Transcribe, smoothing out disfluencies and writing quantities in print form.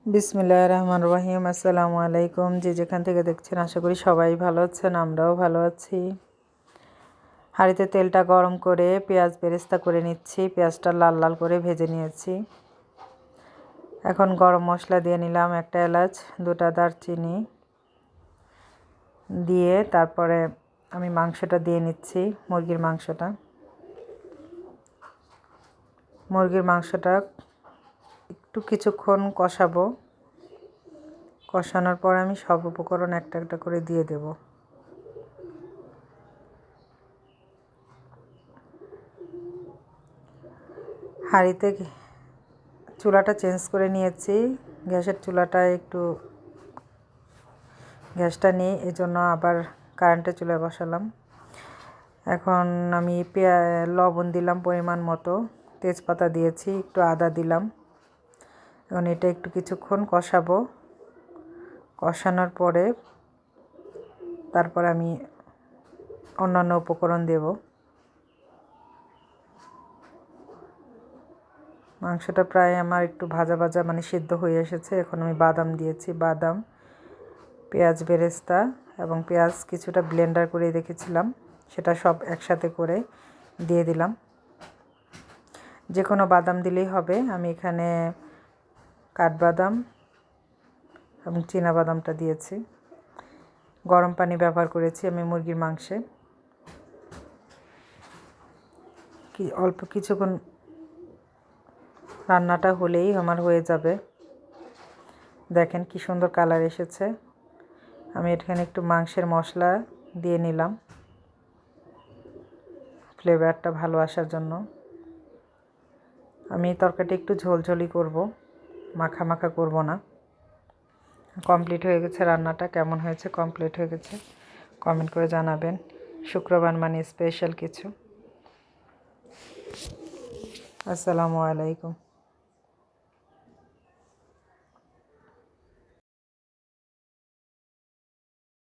বিসমিল্লাহির রহমানির রহিম। আসসালামু আলাইকুম। যে যেখান থেকে দেখছেন আশা করি সবাই ভালো আছেন, আমরাও ভালো আছি। হাঁড়িতে তেলটা গরম করে পেঁয়াজ বেরেস্তা করে নিচ্ছি। পেঁয়াজটা লাল লাল করে ভেজে নিয়েছি। এখন গরম মশলা দিয়ে নিলাম, একটা এলাচ, দুটা দারচিনি দিয়ে তারপরে আমি মাংসটা দিয়ে নিচ্ছি, মুরগির মাংসটা একটু কিছুক্ষণ কষাবো। কষানোর পর আমি সব উপকরণ একটা একটা করে দিয়ে দেব। হাঁড়িতে চুলাটা চেঞ্জ করে নিয়েছি, গ্যাসের চুলাটায় একটু গ্যাসটা নিয়ে এজন্য আবার কারেন্টের চুলায় বসালাম। এখন আমি লবণ দিলাম পরিমাণ মতো, তেজপাতা দিয়েছি, একটু আদা দিলাম। এখন এটা একটু কিছুক্ষণ কষাবো। কষানোর পরে তারপর আমি অন্যান্য উপকরণ দেব। মাংসটা প্রায় আমার একটু ভাজা ভাজা মানে সিদ্ধ হয়ে এসেছে। এখন আমি বাদাম দিয়েছি, বাদাম, পেঁয়াজ বেরেস্তা এবং পেঁয়াজ কিছুটা ব্লেন্ডার করে রেখেছিলাম, সেটা সব একসাথে করে দিয়ে দিলাম। যে কোনো বাদাম দিলেই হবে। আমি এখানে কাঠবাদাম এবং চীনাবাদামটা দিয়েছি। গরম পানি ব্যবহার করেছি আমি মুরগির মাংসে। অল্প কিছুক্ষণ রান্নাটা হলেই আমার হয়ে যাবে। দেখেন কি সুন্দর কালার এসেছে। আমি এখানে একটু মাংসের মশলা দিয়ে নিলাম ফ্লেভারটা ভালো আসার জন্য। আমি তরকারিটা একটু ঝোলঝোলি করব, মাখা মাখা করব না। কমপ্লিট হয়ে গেছে রান্নাটা। কেমন হয়েছে? কমপ্লিট হয়ে গেছে, কমেন্ট করে জানাবেন। শুক্রবার মানে স্পেশাল কিছু। আসসালামু আলাইকুম।